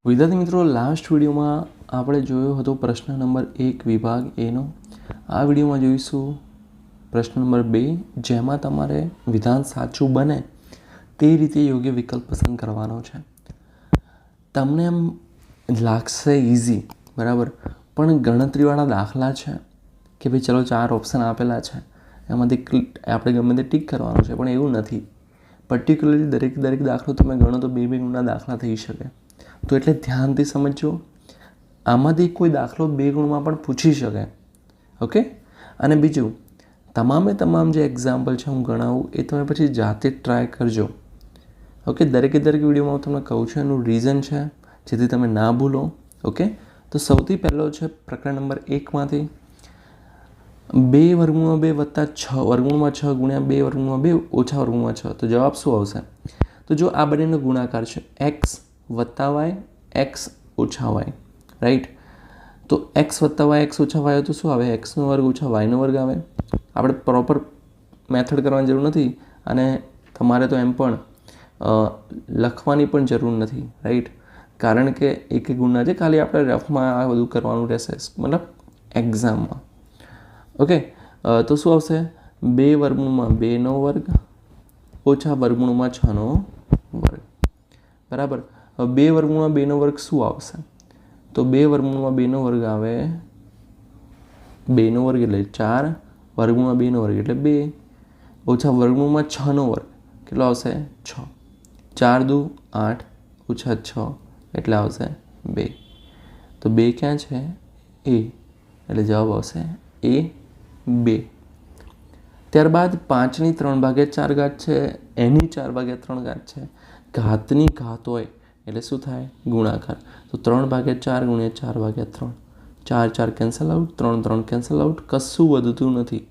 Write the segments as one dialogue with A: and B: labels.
A: વિદ્યાર્થી મિત્રો, લાસ્ટ વિડીયોમાં આપણે જોયો હતો પ્રશ્ન નંબર 1 વિભાગ એનો. આ વિડીયોમાં જોઈશું પ્રશ્ન નંબર 2, જેમાં તમારે વિધાન સાચું બને તે રીતે યોગ્ય વિકલ્પ પસંદ કરવાનો છે. તમને એમ લાગશે ઇઝી, બરાબર, પણ ગણતરીવાળા દાખલા છે કે ભાઈ ચલો 4 ઓપ્શન આપેલા છે, એમાંથી આપણે ગમે તે ટીક કરવાનું છે, પણ એવું નથી. પર્ટિક્યુલરલી દરેક દાખલો તમે ગણો તો 2 ગુણના દાખલા થઈ શકે. તો એટલે ધ્યાનથી સમજો. આમાંથી કોઈ દાખલો 2 ગુણમાં પણ પૂછી શકે. ઓકે. અને બીજું, તમામ જે એક્ઝામ્પલ છે હું ગણાવું એ તમે પછી જાતે ટ્રાય કરજો. ઓકે. દરેક વિડીયોમાં હું તમને કહું છું, એનું રીઝન છે જેથી તમે ના ભૂલો. ઓકે. તો સૌથી પહેલો છે પ્રકરણ નંબર 1માંથી 2 વર્ગમૂળમાં 2 વત્તા 6 વર્ગમૂળમાં 6 ગુણ્યા 2 વર્ગમૂળમાં 2 ઓછા વર્ગમૂળમાં 6. તો જવાબ શું આવશે? તો જો આ બંનેનો ગુણાકાર છે x વત્તા y, x ઓછા y, રાઈટ. તો x વત્તા y, x ઓછા y તો શું આવે? x નો વર્ગ ઓછા y નો વર્ગ આવે. આપણે પ્રોપર મેથડ કરવાની જરૂર નથી અને તમારે તો એમ પણ લખવાની પણ જરૂર નથી, રાઈટ. કારણ કે એક ગુણના છે, ખાલી આપણે રફમાં આ બધું કરવાનું રહેશે, મતલબ એક્ઝામમાં. ઓકે. તો શું આવશે? 2 વર્ગમૂળમાં 2 નો વર્ગ ઓછા વર્ગમૂળમાં 6 નો વર્ગ, બરાબર. હવે 2 વર્ગમૂળમાં 2 નો વર્ગ શું આવશે? તો 2 વર્ગમૂળમાં 2 નો વર્ગ આવે 2 નો વર્ગ એટલે 4, વર્ગમૂળમાં 2 નો વર્ગ એટલે 2, ઓછા વર્ગમૂળમાં 6 નો વર્ગ કેટલો આવશે? 6. 4 દુ 8 ઓછા 6 એટલે આવશે 2. તો 2 ક્યાં છે? એ, એટલે જવાબ આવશે એ 2. ત્યારબાદ 5ની 3/4 છે, એની 4/3 છે. ઘાતની ઘાત હોય એટલે શું થાય? ગુણાકાર. તો 3/4 ગુણ્યા 4/3, 4 4 કેન્સલ આઉટ, 3 3 કેન્સલ આઉટ, કશું વધતું નથી.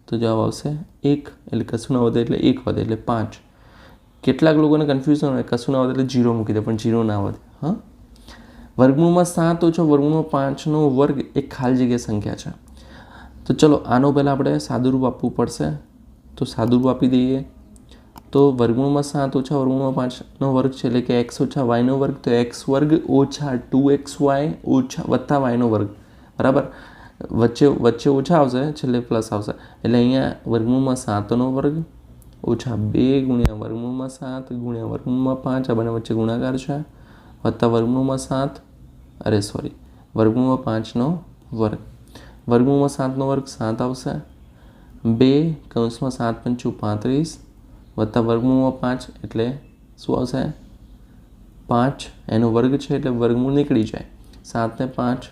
A: તો જવાબ આવશે 1. એટલે કશું ના વધે એટલે 1 વધે એટલે 5. કેટલાક લોકોને કન્ફ્યુઝન હોય, કશું ના વધે એટલે 0 મૂકી દે, પણ 0 ના વધે. હા. વર્ગમૂળમાં 7 ઓછો વર્ગમૂળમાં 5 નો વર્ગ એક ખાલી જગ્યા સંખ્યા છે. તો ચલો આનો પહેલાં આપણે સાદુરૂપ આપવું પડશે. તો સાદુરૂપ આપી દઈએ. તો વર્ગમૂળમાં 7 ઓછા વર્ગમૂળમાં 5 નો વર્ગ છે, એટલે કે x ઓછા y નો વર્ગ. તો x વર્ગ ઓછા 2xy ઓછા વત્તા y નો વર્ગ, બરાબર. વચ્ચે ઓછા આવશે, છેલ્લે પ્લસ આવશે. એટલે અહીંયા વર્ગમૂળમાં 7 નો વર્ગ ઓછા 2 ગુણ્યા વર્ગમૂળમાં 7 ગુણ્યા વર્ગમૂળમાં 5, આ બંને વચ્ચે ગુણાકાર છે, વત્તા વર્ગમૂળમાં 7, વર્ગમૂળમાં 5 નો વર્ગ. વર્ગમૂળમાં 7 નો વર્ગ 7 આવશે. 2 કૌંસમાં 7 પંચું 35 વત્તા વર્ગમૂળમાં 5 એટલે શું આવશે? 5. એનો વર્ગ છે એટલે વર્ગમૂળ નીકળી જાય. 7 ને 5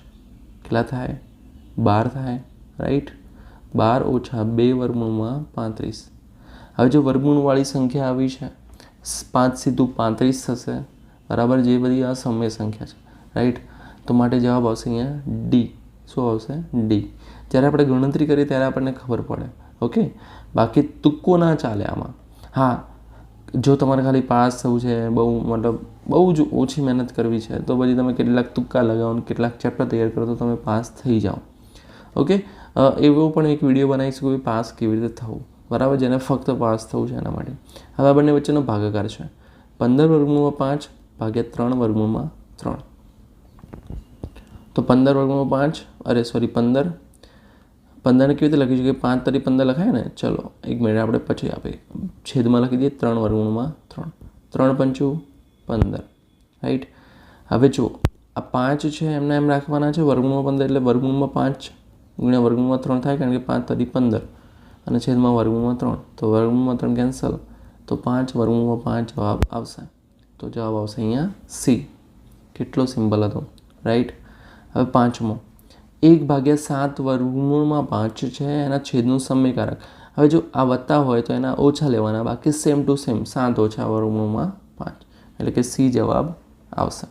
A: કેટલા થાય? 12 થાય, રાઈટ. 12 ઓછા 2 વર્ગમૂળમાં 35. હવે જો વર્ગમૂળવાળી સંખ્યા આવી છે, 5 સીધું 35 થશે, બરાબર. જે બધી આ સમય સંખ્યા છે, રાઈટ. તો માટે જવાબ આવશે અહીંયા ડી. શું આવશે? ડી. જ્યારે આપણે ગણતરી કરીએ ત્યારે આપણને ખબર પડે. ઓકે. બાકી તુક્કો ના ચાલે આમાં. હા, જો તમારે ખાલી પાસ થવું છે, બહુ જ ઓછી મહેનત કરવી છે, તો પછી તમે કેટલાક તુક્કા લગાવો, કેટલાક ચેપ્ટર તૈયાર કરો તો તમે પાસ થઈ જાઓ. ઓકે. એવો પણ એક વિડીયો બનાવીશું કે પાસ કેવી રીતે થવું, બરાબર, જેને ફક્ત પાસ થવું છે એના માટે. હવે આ બંને વચ્ચેનો ભાગાકાર છે 15 વર્ગમૂળમાં 5 ભાગ્યા 3 વર્ગમૂળમાં 3. તો 15 વર્ગમૂળમાં 5, 15ને કેવી રીતે લખી શકીએ? 5 તરી 15 લખાય ને. ચલો એક મિનિટ, આપણે પછી આપીએ. છેદમાં લખી દઈએ 3 વર્ગમૂળમાં 3. 3 પંચું 15, રાઈટ. હવે જો આ 5 છે એમને એમ રાખવાના છે, વર્ગમૂળમાં 15 એટલે વર્ગમૂળમાં 5 ગુણ્યા વર્ગમૂળમાં 3 થાય, કારણ કે 5 તરી 15 અને છેદમાં વર્ગમૂળમાં 3. તો વર્ગમૂળમાં 3 કેન્સલ, તો 5 વર્ગમૂળમાં 5 જવાબ આવશે. તો જવાબ આવશે અહીંયા સી. કેટલો સિમ્પલ હતો, રાઈટ. હવે 5મો, 1/7 વર્ગમૂળમાં 5 છે, એના છેદનું સમયકારક. હવે જો આ વત્તા હોય તો એના ઓછા લેવાના, બાકી સેમ ટુ સેમ 7 ઓછા વર્ગમૂળમાં 5, એટલે કે સી જવાબ આવશે.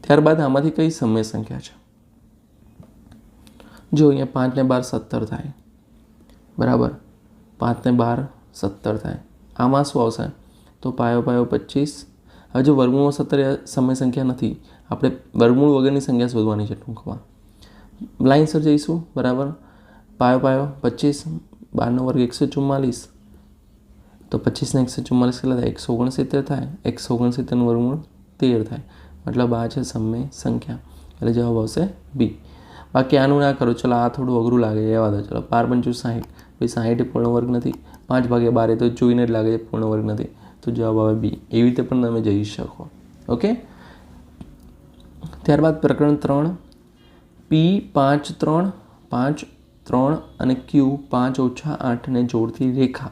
A: ત્યારબાદ આમાંથી કઈ સમય સંખ્યા છે? જો અહીંયા 5 ને 12 17 થાય, બરાબર. 5 ને 12 17 થાય. આમાં શું આવશે? તો પાયો 25. હવે જો વર્ગમૂળમાં 17 સમય સંખ્યા નથી, આપણે વર્ગમૂળ વગરની સંખ્યા શોધવાની છે ટૂંકમાં. લાઇનસર જઈશું, બરાબર. પાયો 25, 12 નો વર્ગ 144. તો 25 ને 144 કેટલા થાય? 169 થાય. 169 નું વર્ગમૂળ 13 થાય. મતલબ આ છે સમય સંખ્યા, એટલે જવાબ આવશે બી. બાકી આનું ના કરો, ચલો આ થોડું અઘરું લાગે એવા દો. ચલો 12 × 60, ભાઈ 60 એ પૂર્ણ વર્ગ નથી, 5/12 તો જોઈને જ લાગે છે પૂર્ણ વર્ગ નથી, તો જવાબ આવે બી. એવી રીતે પણ તમે જઈ શકો. ઓકે. ત્યારબાદ પ્રકરણ 3, P5 3 5 3 અને Q5 - 8 ને જોડતી રેખા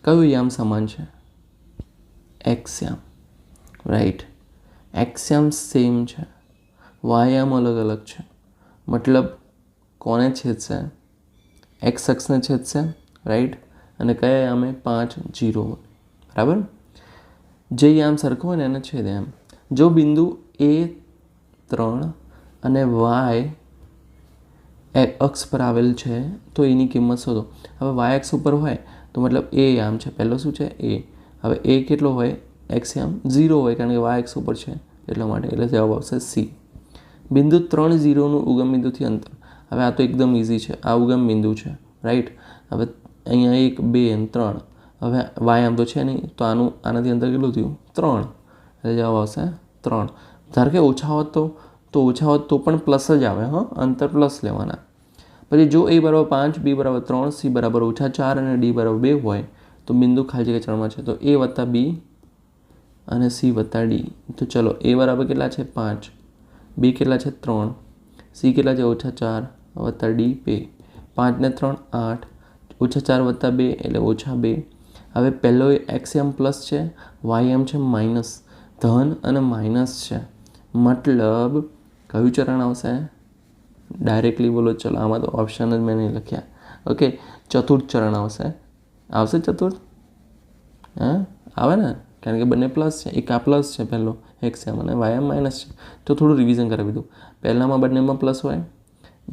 A: કયું યામ સમાન છે? એક્સ યામ. રાઈટ. એક્સ યામ સેમ છે, વાય યામ અલગ અલગ છે. મતલબ કોને છેદશે? એક્સ અક્ષને છેદશે. રાઈટ. અને કયા યામે? 5 0. બરાબર. જે યામ સરખો હોય ને એને છેદે એમ. જો બિંદુ A3 અને વાય અક્ષ પર આવેલ છે તો એની કિંમત શોધો. હવે વાય અક્ષ ઉપર હોય તો મતલબ એ યામ છે, પહેલો શું છે? એ. હવે એ કેટલો હોય? એક્સ યામ 0 હોય, કારણ કે વાય અક્ષ ઉપર છે એટલા માટે, એટલે જવાબ આવશે સી. બિંદુ 3 0નું ઉગમ બિંદુથી અંતર. હવે આ તો એકદમ ઇઝી છે, આ ઉગમ બિંદુ છે. રાઈટ. હવે અહીંયા 1 2 અને 3, હવે વાય આમ તો છે નહીં, તો આનાથી અંતર કેટલું થયું? 3, એટલે જવાબ આવશે 3. ધારો કે ઓછા હોત તો ઓછા હોત તો પણ પ્લસ જ આવે. અંતર પ્લસ લેવાના. પછી જો A = 5, B = 3, C = -4 અને D = 2 હોય તો બિંદુ ખાલી જગ્યા ચરણમાં છે, તો A + B અને C + D. તો ચલો A બરાબર કેટલા છે? 5, B કેટલા છે? 3, C કેટલા છે? -4 + D 2. 5 ને 3 8, -4 + 2 એટલે -2. હવે પહેલો એક્સ એમ પ્લસ છે, વાય એમ છે માઇનસ, ધન અને માઇનસ છે. મતલબ કયું ચરણ આવશે? ડાયરેક્ટલી બોલો. ચલો આમાં તો ઓપ્શન જ મેં નહીં લખ્યા. ઓકે. ચતુર્થ ચરણ આવશે. આવશે ચતુર્થ? આવે ને, કારણ કે બંને પ્લસ છે. એક આ પ્લસ છે પહેલો એક્સ એમ અને વાય એમ માઇનસ છે. તો થોડું રિવિઝન કરાવી દઉં. પહેલામાં બંનેમાં પ્લસ હોય,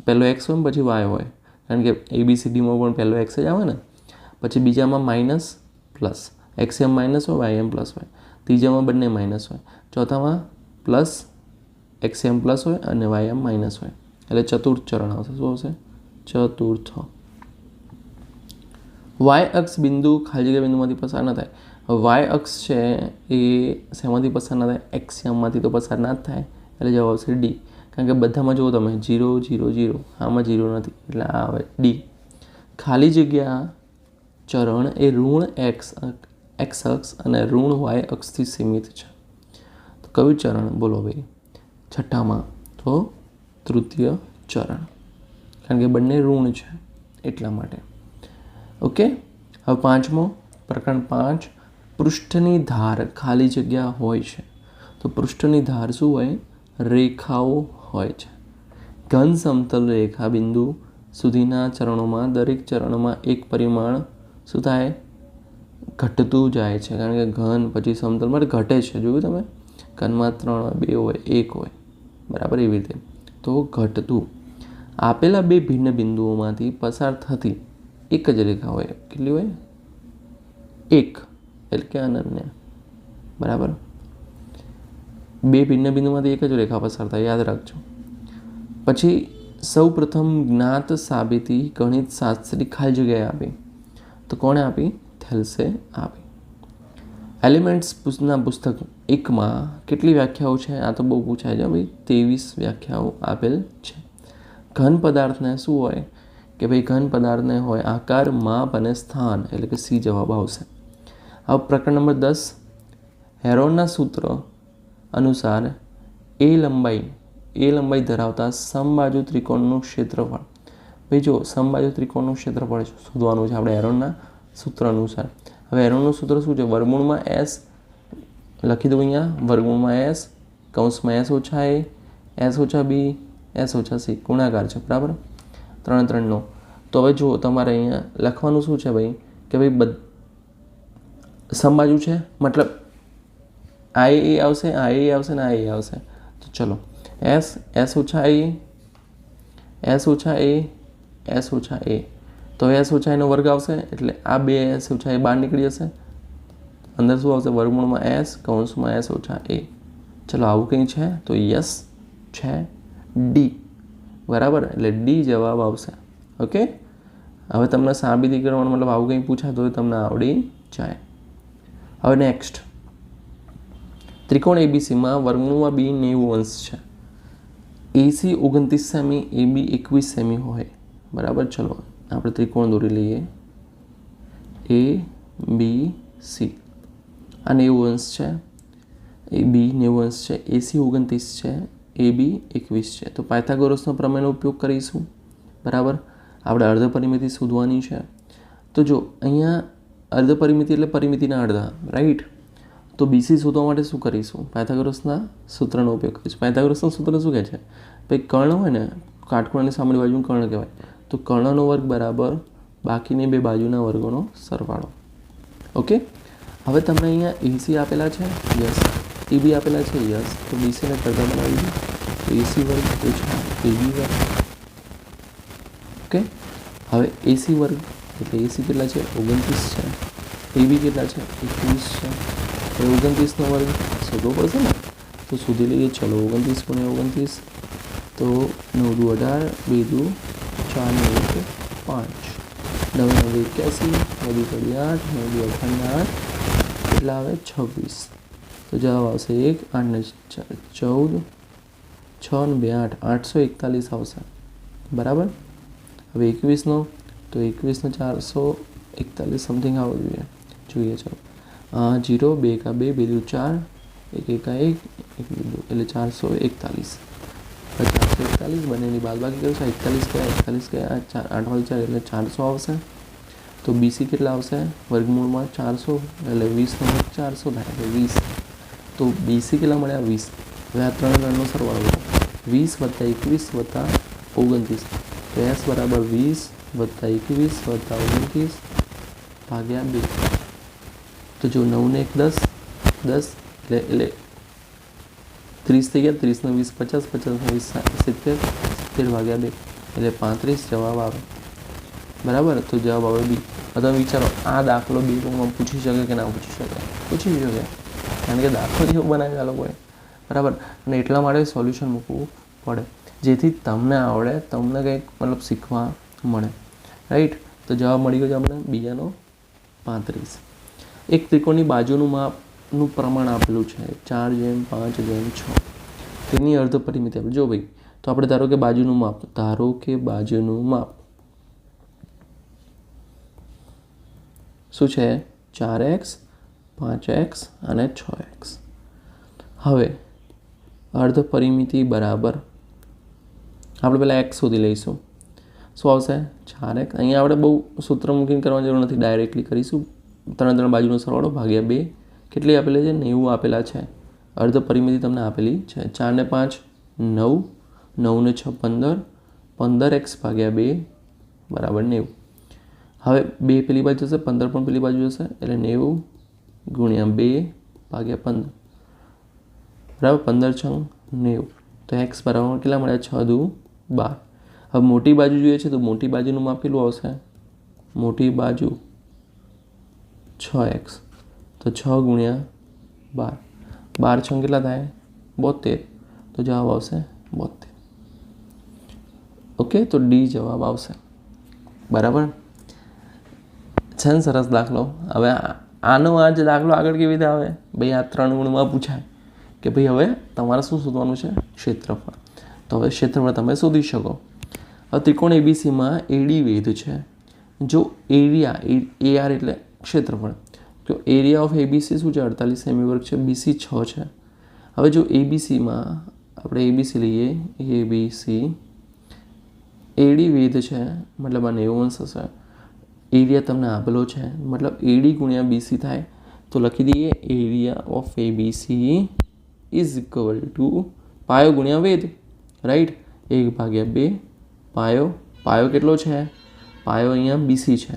A: પહેલો એક્સ હોય પછી વાય હોય, કારણ કે ABCDમાં પણ પહેલો એક્સ જ આવે ને. પછી બીજામાં માઇનસ પ્લસ, એક્સ એમ માઇનસ હોય, વાય એમ પ્લસ હોય. ત્રીજામાં બંને માઇનસ હોય. ચોથામાં પ્લસ એક્સ એમ પ્લસ હોય અને વાય એમ માઇનસ હોય. એટલે ચતુર્થ ચરણ આવશે. શું આવશે? ચતુર્થ. વાય અક્ષ બિંદુ ખાલી જગ્યા બિંદુમાંથી પસાર ના થાય. વાય અક્ષ છે એ શેમાંથી પસાર ના થાય? એક્સ યામમાંથી તો પસાર ના જ થાય, એટલે જવાબ આવશે ડી. કારણ કે બધામાં જુઓ તમે 0 0 0, આમાં 0 નથી એટલે આ આવે ડી. ખાલી જગ્યા ચરણ એ ઋણ એક્સ અક્ષ અને ઋણ વાય અક્ષથી સીમિત છે. તો કયું ચરણ બોલો ભાઈ? છઠ્ઠામાં તો તૃતીય ચરણ, કારણ કે બંને ઋણ છે એટલા માટે. ઓકે. હવે પાંચમો, પ્રકરણ 5, પૃષ્ઠની ધાર ખાલી જગ્યા હોય છે. તો પૃષ્ઠની ધાર શું હોય? રેખાઓ હોય છે. ઘન સમતલ રેખા બિંદુ સુધીના ચરણોમાં દરેક ચરણમાં એક પરિમાણ શું થાય? ઘટતું જાય છે, કારણ કે ઘન પછી સમતલ માટે ઘટે છે. જોયું તમે? ઘનમાં 3 હોય, 2 હોય, 1 હોય, બરાબર એવી રીતે. તો ઘટતું. આપેલા બે ભિન્ન બિંદુઓમાંથી પસાર થતી એક જ રેખા હોય. કેટલી હોય? એક, એટલે કે અનન્ય. બરાબર. બે ભિન્ન બિંદુમાંથી એક જ રેખા પસાર થાય, યાદ રાખજો. પછી સૌ પ્રથમ જ્ઞાત સાબિતી ગણિત શાસ્ત્રી ખાલી જગ્યાએ આપી. તો કોણે આપી? થેલ્સે આપી. એલિમેન્ટ્સના પુસ્તક 1માં કેટલી વ્યાખ્યાઓ છે? આ તો બહુ પૂછાય છે ભાઈ. 23 વ્યાખ્યાઓ આપેલ છે. ઘન પદાર્થને શું હોય? કે ભાઈ ઘન પદાર્થને હોય આકાર, માપ અને સ્થાન, એટલે કે સી જવાબ આવશે. હવે પ્રકરણ નંબર 10, હેરોનના સૂત્ર અનુસાર એ લંબાઈ ધરાવતા સમબાજુ ત્રિકોણનું ક્ષેત્રફળ. ભાઈ જો સમબાજુ ત્રિકોણનું ક્ષેત્રફળ શોધવાનું છે આપણે હેરોનના સૂત્ર અનુસાર. હવે હેરોનનું સૂત્ર શું છે? વર્ગમૂળમાં એસ લખી દઉં અહીંયા. વર્ગમૂળમાં એસ, કૌંસમાં એસ ઓછા એ, એસ ઓછા બી, એસ ઓછા સી, ગુણાકાર છે. બરાબર. 3 3 9. તો હવે જુઓ તમારે અહીંયા લખવાનું શું છે ભાઈ? કે ભાઈ સમબાજુ છે, મતલબ આ એ આવશે, આ એ આવશે ને આ એ આવશે. તો ચલો એસ ઓછા એ, એસ ઓછા એ, એસ ઓછા એ. તો એસ ઓછા એનો વર્ગ આવશે, એટલે આ બે એસ ઓછા એ બહાર નીકળી જશે. અંદર શું આવશે? વર્ગમૂળમાં એસ, કૌંસમાં એસ ઓછા એ. ચલો આવું કંઈ છે? તો યસ છે, ડી. બરાબર, એટલે ડી જવાબ આવશે. ઓકે. હવે તમને સાબિતી કરવાનું મતલબ આવું કંઈ પૂછાય તો તમને આવડી જાય. હવે નેક્સ્ટ, ત્રિકોણ એબીસીમાં વર્ગમૂળમાં બી 90 અંશ છે, એસી 29 સેમી, એબી 21 સેમી હોય. બરાબર. ચલો આપણે ત્રિકોણ દોરી લઈએ. એ બી સી આ 90 અંશ છે, એ બી 90 અંશ છે, એસી 29 છે, એ બી 21 છે. તો પાયથાગોરસનો પ્રમેયનો ઉપયોગ કરીશું. બરાબર. આપણે અર્ધ પરિમિતિ શોધવાની છે. તો જો અહીંયા અર્ધ પરિમિતિ એટલે પરિમિતિના અડધા, રાઈટ. તો બીસી શોધવા માટે શું કરીશું? પાયથાગોરસના સૂત્રનો ઉપયોગ કરીશું. પાયથાગોરસનું સૂત્ર શું કહે છે? ભાઈ કર્ણ હોય ને, કાટખૂણાની સામેની બાજુનું કર્ણ કહેવાય. તો કર્ણનો વર્ગ બરાબર બાકીની બે બાજુના વર્ગોનો સરવાળો. ઓકે. હવે તમને અહીંયા એસી આપેલા છે, યસ. એબી આપેલા છે, યસ. તો બીસીને કરતા બનાવી દીધું. તો એસી વર્ગ ઓછા એબી વર્ગ. ઓકે. હવે એસી વર્ગ એટલે એસી કેટલા છે? 29 છે. એબી કેટલા છે? 21 છે. હવે 29નો વર્ગ શોધવો પડશે ને, તો શોધી લઈએ. ચલો 29 × 29 તો 9 દુ 18, 2 દુ 4 ને 1 5, 9 9 81, 9 દુ 8, 9 દુ 18 કેટલા આવે? 26. તો જવાબ આવશે 1, 8 ને 14, 6 ને 2 8, 841 આવશે. બરાબર. હવે 21નો તો 21નો 441 સમથિંગ આવવું જોઈએ. ચલો 0 2 કા 2, 2 દુ 4, 1 કા 1, 1 દુ 2 એટલે 441. 441 બંનેની બાદબાકી કરીશું. 41 ગયા 8 વાળી 4 એટલે 400 આવશે. તો બીસી કેટલા આવશે? વર્ગમૂળમાં 400 એટલે 20નો વર્ગ 400 થાય એટલે 20. તો બીસી કેટલા મળ્યા? 20. હવે આ ત્રણ ગણનો સરવાળો 20 + 21 + 29. તો એસ બરાબર 20 + 21 + 29 ભાગ્યા 2. તો જો 9 ને 1 10 એટલે 30 થઈ ગયા. 30 ને 20 50, 50 ને 20 70, 70 ભાગ્યા 2 એટલે 35 જવાબ આવે. બરાબર. તો જવાબ આવે બી. તમે વિચારો આ દાખલો બીમાં પૂછી શકે કે ના પૂછી શકે? પૂછી શકે, કારણ કે દાખલો જેવો બનાવ્યો આ લોકોએ. બરાબર. અને એટલા માટે સોલ્યુશન મૂકવું પડે, જેથી તમને આવડે, તમને કંઈક મતલબ શીખવા મળે, રાઈટ. તો જવાબ મળી ગયો છે આપણે બીજાનો 35. એક ત્રિકોણની બાજુનું માપનું પ્રમાણ આપેલું છે 4:5:6. તેની અર્ધ પરિમિતિ આપણે જો ભાઈ. તો આપણે ધારો કે બાજુનું માપ શું છે? 4x, 5x અને 6x. હવે અર્ધ પરિમિતિ બરાબર આપણે પહેલાં x શોધી લઈશું. શું આવશે? 4x. અહીંયા આપણે બહુ સૂત્ર મૂકીને કરવાની જરૂર નથી, ડાયરેક્ટલી કરીશું. 3 બાજુનો સરવાળો ભાગ્યા 2. કેટલી આપેલી છે? 90 આપેલા છે. અર્ધ પરિમિતિ તમને આપેલી છે. 4 ને 5 9, 9 ને 6 15, 15x ભાગ્યા 2 બરાબર 90. હવે 2 પેલી બાજુ જશે, 15 પણ પેલી બાજુ જશે એટલે 90 × 2 ભાગ્યા 15 બરાબર 15 6 90. તો એક્સ બરાબર કેટલા મળ્યા? 6 દુ 12. હવે મોટી બાજુ જોઈએ છે તો મોટી બાજુનું માપ કેટલું આવશે? મોટી બાજુ 6x. તો 6 × 12, 12 6 કેટલા થાય? 72. તો જવાબ આવશે 72. ઓકે. તો ડી જવાબ આવશે. બરાબર છે ને? સરસ દાખલો. હવે આનો આ જ દાખલો આગળ કેવી રીતે આવે? ભાઈ આ 3 ગુણમાં પૂછાય કે ભાઈ હવે તમારે શું શોધવાનું છે? ક્ષેત્રફળ. તો હવે ક્ષેત્રફળ તમે શોધી શકો. હવે ત્રિકોણ એબીસીમાં એડી વેધ છે. જો એરિયા AR એટલે ક્ષેત્રફળ, તો એરિયા ઓફ એબીસી શું છે? 48 સેમી વર્ગ છે. બીસી 6 છે. હવે જો એબીસીમાં આપણે એબીસી લઈએ, એબીસી એડી વેધ છે મતલબ આ 90 અંશ હશે. એરિયા તમને આપેલો છે મતલબ એડી × બીસી થાય. તો લખી દઈએ એરિયા ઓફ એબીસી = પાયો ગુણ્યા વેધ, રાઈટ. 1/2 પાયો કેટલો છે? પાયો અહીંયા બીસી છે.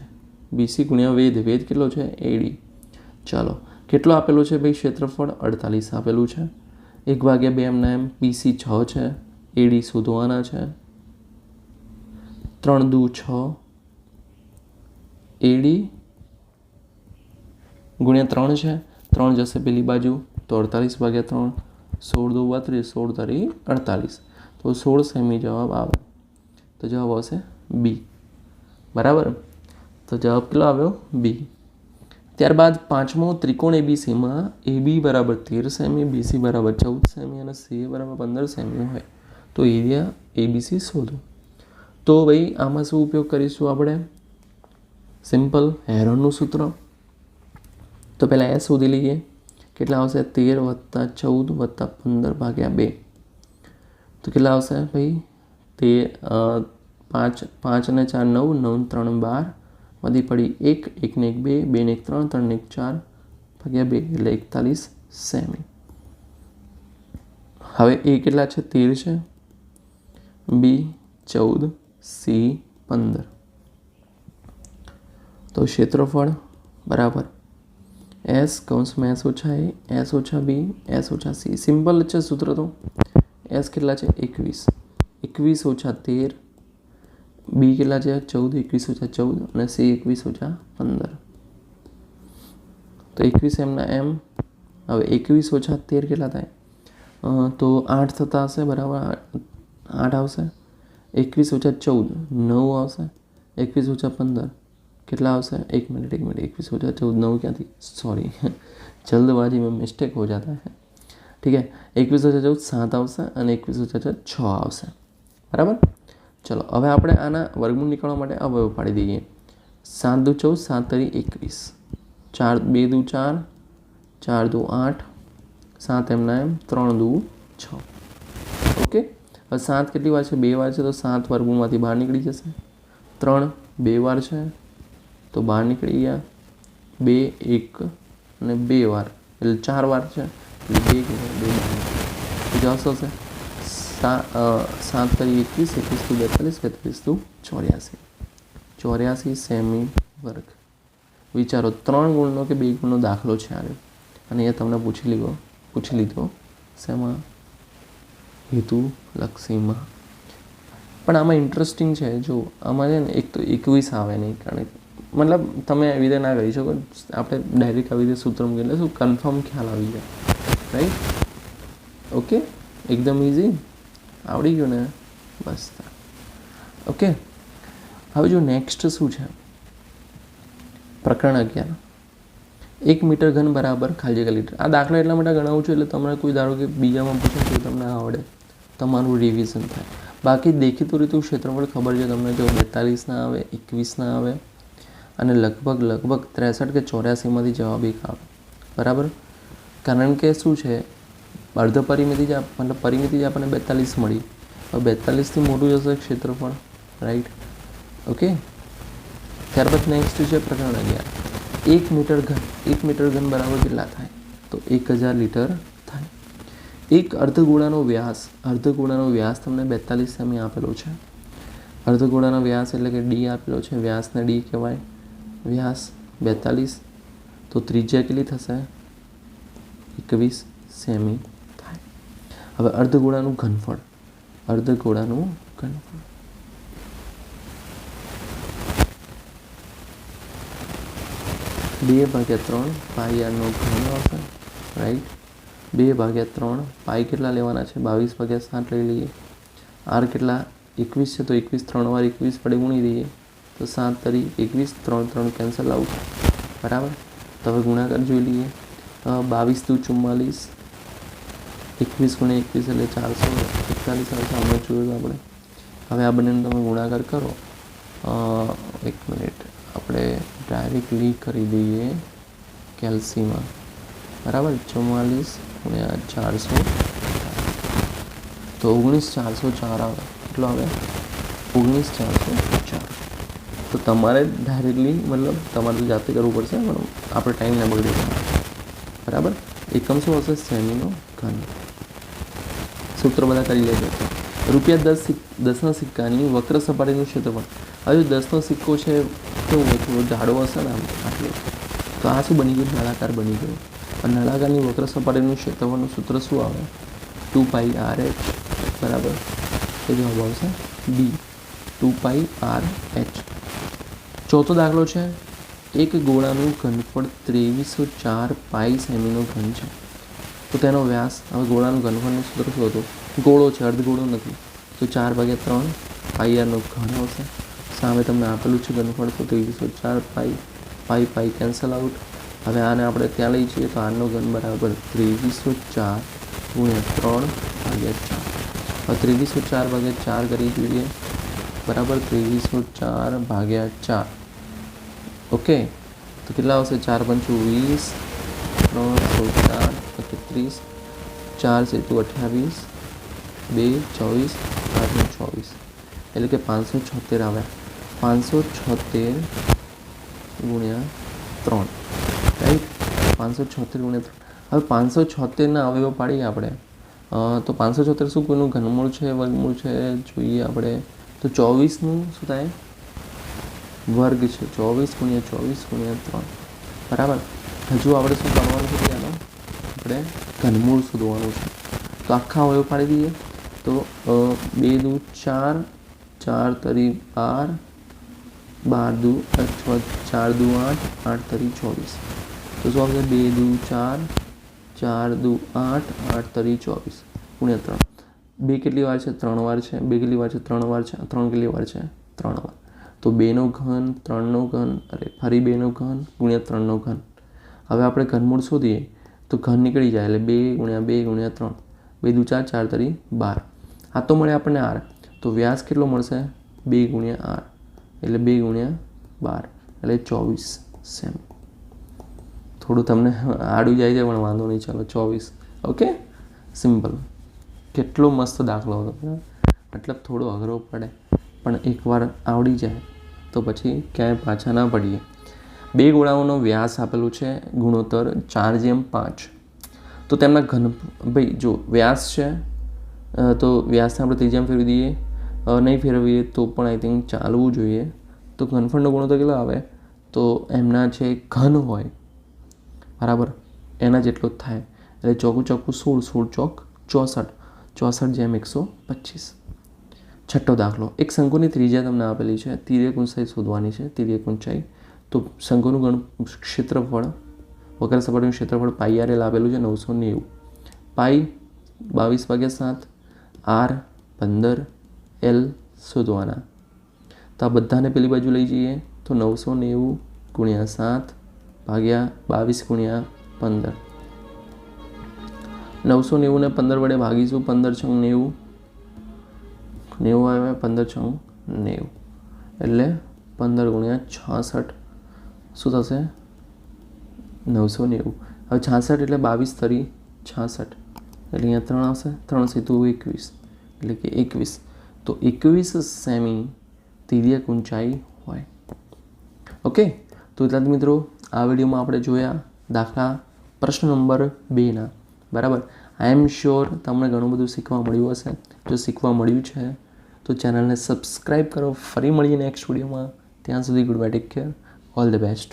A: બીસી × વેધ કેટલો છે? એડી. ચાલો કેટલો આપેલો છે ભાઈ? ક્ષેત્રફળ 48 આપેલું છે. 1/2 એમના એમ. બીસી 6 છે. એડી શોધવાના છે. 3 દુ 6 એડી × 3 છે. 3 જશે પેલી બાજુ તો 48/3, 16 દુ 32, 16 તારી 48. તો 16 સેમી જવાબ આવે. તો જવાબ આવશે બી. બરાબર. તો જવાબ કેટલો આવ્યો? બી. ત્યારબાદ પાંચમો ત્રિકોણ એબીસીમાં AB બરાબર 13 સેમી, BC બરાબર 14 સેમી અને CA બરાબર 15 સેમી હોય તો એરિયા ABC શોધો. તો ભાઈ આમાં શું ઉપયોગ કરીશું આપણે? સિમ્પલ હેરોનનું સૂત્ર. તો પહેલાં એ શોધી લઈએ. કેટલા આવશે? 13 + 14 + 15 ભાગ્યા 2. તો કેટલા આવશે ભાઈ? તે 5 અને 4 9, 9 3 12, વધી પડી 1, 1 ને 1 2, 2 ને 1 3, 3 ને 1 4 ભાગ્યા 2 એટલે 41 સેમી. હવે એ કેટલા છે? 13 છે, B 14, C 15. તો ક્ષેત્રફળ બરાબર S કૌંસમાં S ઓછા A, S ઓછા B, S ઓછા C. સિમ્પલ છે સૂત્ર. તો S કેટલા છે? 21, 21 ઓછા 13, B કેટલા છે? 14, 21 ઓછા 14 અને C 21 ઓછા 15. તો 21 એમના એમ. હવે 21 ઓછા 13 કેટલા થાય? તો 8 થતા હશે બરાબર. 8 આવશે. 21 ઓછા 14 9 આવશે. 21 ઓછા 15 कितना आवश्य? एक मिनट 21 हो जाए 14 9 क्या थी? सॉरी जल्दबाजी में मिस्टेक हो जाता है. ठीक है 21 हो जाए 7 आवश्य और 21 हो जाए 6 आवश्य. बराबर. चलो હવે આપણે આના વર્ગમૂળ નીકળવા માટે અવયવ પાડી દઈએ. 7 દુ 14, 7 તરી 21, 4 2 દુ 4, 4 દુ 8, 7 એમના એમ, 3 દુ 6. ઓકે. હવે 7 કેટલી વાર છે? 2 વાર છે તો 7 વર્ગમૂળમાંથી બહાર નીકળી જશે. 3 2 વાર છે તો બહાર નીકળી ગયા. 2 1 અને 2 વાર એટલે 4 વાર છે એટલે 2 બહાર નીકળી જવાબ શું હશે? 7 તરી 21, 21 દુ 42, 42 દુ 84, 84 સેમી વર્ગ. વિચારો 3 ગુણનો કે 2 ગુણનો દાખલો છે આવ્યો અને એ તમને પૂછી લીધો શેમાં? હેતુલક્ષીમાં. પણ આમાં ઇન્ટરેસ્ટિંગ છે જો આમાં છે ને એક તો 21 આવે નહીં, કારણ મતલબ તમે એવી રીતે ના કરી શકો. આપણે ડાયરેક્ટ આવી રીતે સૂત્ર મૂકીએ એટલે શું કન્ફર્મ ખ્યાલ આવી જાય. રાઈટ. ઓકે એકદમ ઇઝી આવડી ગયું ને? બસ. ઓકે હવે જો નેક્સ્ટ શું છે? પ્રકરણ 11. 1 મીટર ઘન બરાબર ખાલી જગ્યા લીટર. આ દાખલો એટલા માટે ગણાવું છું એટલે તમને કોઈ ધારો કે બીજામાં પૂછે તો તમને આવડે, તમારું રિવિઝન થાય. બાકી દેખીતું રીતે ક્ષેત્રફળ ખબર છે તમને. જો 42 ના આવે, 21 ના આવે અને લગભગ 63 કે 84માંથી જવાબ એક આવે. બરાબર. કારણ કે શું છે અર્ધ પરિમિતિ જ મતલબ પરિમિતિ જ આપણને 42 મળી. હવે 42થી મોટું જશે ક્ષેત્રફળ. રાઈટ. ઓકે. ત્યારબાદ નેક્સ્ટ છે પ્રકરણ 11. 1 મીટર ઘન. 1 મીટર ઘન બરાબર કેટલા થાય? તો 1000 લીટર થાય. એક અર્ધગોળાનો વ્યાસ તમને 42 સેમી આપેલો છે. અર્ધગોળાનો વ્યાસ એટલે કે ડી આપેલો છે. વ્યાસને ડી કહેવાય. વ્યાસ 42 તો ત્રિજ્યા કેટલી થશે? 21 સેમી થાય. હવે અર્ધગોળાનું ઘનફળ. 2/3 પાઈ આરનો ઘન આવશે. રાઈટ. 2/3 પાઈ કેટલા લેવાના છે? 22/7 લઈ લઈએ. આર કેટલા? 21 છે તો 21 3 વાર 21 વડે ગુણી દઈએ તો 7 તરી 21, 3 3 કેન્સલ આઉટ. બરાબર. તો હવે ગુણાકાર જોઈ લઈએ. 22 દુ 44, 21 × 21 એટલે 441 આવશે. હમણાં જોયું આપણે. હવે આ બંનેનો તમે ગુણાકાર કરો. એક મિનિટ આપણે ડાયરેક્ટલી કરી દઈએ કેલ્સીમાં. બરાબર. 44 × 400 તો 19404 આવે. કેટલો આવે? 19404. તો તમારે ડાયરેક્ટલી મતલબ તમારે જાતે કરવું પડશે પણ આપણે ટાઈમ ના બગડી. બરાબર. એકમ શું હશે? સેમીનો ઘન. સૂત્ર બધા કરી લેજો. ₹10ના સિક્કાની વક્ર સપાટીનું ક્ષેત્રફળ. હવે 10નો સિક્કો છે કેવું હોય? થોડો જાડો હશે ને આટલો. તો આ શું બની ગયું? નળાકાર બની ગયું. અને નળાકારની વક્ર સપાટીનું ક્ષેત્રફળનું સૂત્ર શું આવે? 2πRh. બરાબર. એ જવાબ આવશે ડી 2πRh. ચોથો દાખલો છે. એક ગોળાનું ઘનફળ 2304 પાઈ સેમીનો ઘન છે તો તેનો વ્યાસ. હવે ગોળાનું ઘનફળનું સૂત્ર શું હતું? ગોળો છે, અર્ધગોળો નથી. તો 4/3 પાઈ આરનો ઘન આવશે. સામે તમને આપેલું છે ઘનફળ તો 2304 પાઈ કેન્સલ આઉટ. હવે આને આપણે ત્યાં લઈ જઈએ તો આરનો ઘન બરાબર 2304 ગુણ્યા 3 ભાગ્યા 4. હવે 2304 ભાગ્યા 4 કરી જોઈએ, બરાબર 2304 ભાગ્યા 4. ઓકે, તો કેટલા આવશે? 4 પંચું 20, 3 4 31, 4 7 28, 2 24, 8 24, એટલે કે 576 આવ્યા. 576 ગુણ્યા 3, રાઈટ? 576 ગુણ્યા 3. હવે 576ના અવયવો પાડીએ આપણે, તો 576 શું કોઈનું ઘનમૂળ છે, વર્ગમૂળ છે જોઈએ આપણે. તો 24નું શું થાય? વર્ગ છે. 24 ગુણ્યા 24 ગુણ્યા 3, બરાબર. હજુ આપણે શું કરવાનું છે? આનો આપણે ઘનમૂળ શોધવાનું છે. તો આખા અવયવ પાડી દઈએ. તો 2 દુ 4, 4 તરી 12, 12 દુ 4 દુ 8, 8 તરી 24. તો શું આવશે? 2 દુ 4, 4 દુ 8, 8 તરી 24 ગુણ્યા 3. 2 કેટલી વાર છે? 3 વાર છે. 2 કેટલી વાર છે? 3 વાર છે. 3 કેટલી વાર છે? 3 વાર. તો 2નો ઘન, 3નો ઘન, ફરી 2નો ઘન ગુણ્યા 3નો ઘન. હવે આપણે ઘનમૂળ શોધીએ તો ઘન નીકળી જાય, એટલે 2 ગુણ્યા 2 ગુણ્યા 3, 2 દુ 4, 4 તરી 12. આ તો મળે આપણને r. તો વ્યાસ કેટલો મળશે? 2 ગુણ્યા r, એટલે 2 ગુણ્યા 12, એટલે 24 સેમી. થોડું તમને આડું જાય છે પણ વાંધો નહીં, ચાલો 24. Okay, simple. કેટલો મસ્ત દાખલો હતો, મતલબ થોડો અઘરો પડે પણ એકવાર આવડી જાય તો પછી ક્યાંય પાછા ના પડીએ. 2 ગોળાઓનો વ્યાસ આપેલું છે, ગુણોત્તર 4:5. તો તેમના ઘન, ભાઈ જો વ્યાસ છે તો વ્યાસને આપણે ત્રિજ્યામાં ફેરવી દઈએ, નહીં ફેરવીએ તો પણ આઈ થિંક ચાલવું જોઈએ. તો ઘનફળનો ગુણોત્તર કેટલો આવે? તો એમના જે ઘન હોય, બરાબર, એના જેટલો જ થાય. એટલે ચોકું ચોકું 16, 16 ચોક 64, 64/125. છઠ્ઠો દાખલો. એક શંકુની ત્રિજ્યા તમને આપેલી છે, તિર્યક ઊંચાઈ શોધવાની છે. તિર્યક ઊંચાઈ, તો શંકુનું ક્ષેત્રફળ, વક્ર સપાટીનું ક્ષેત્રફળ પાઈ આર એલ આપેલું છે 990. પાઈ 22/7, આર 15, એલ શોધવાના. તો આ બધાને પેલી બાજુ લઈ જઈએ તો 990 ગુણ્યા 7 ભાગ્યા 22 ગુણ્યા 15. 990 ને 15 વડે ભાગીશું. 15 છંગ 90, 90 આવે, 15 છંગ 90, એટલે 15 ગુણ્યા 66 શું થશે? 990. હવે 66 એટલે 22 તરી 66, એટલે અહીંયા 3 આવશે. 3 સીધું 21, એટલે કે 21. તો 21 સેમી તિર્યક ઊંચાઈ હોય. ઓકે, તો વિદ્યાર્થી મિત્રો, આ વિડીયોમાં આપણે જોયા દાખલા પ્રશ્ન નંબર 2ના, બરાબર. આઈ એમ શ્યોર તમને ઘણું બધું શીખવા મળ્યું હશે. જો શીખવા મળ્યું છે તો ચેનલને સબસ્ક્રાઈબ કરો. ફરી મળીએ નેક્સ્ટ વિડીયોમાં. ત્યાં સુધી good bye, take care, all the best.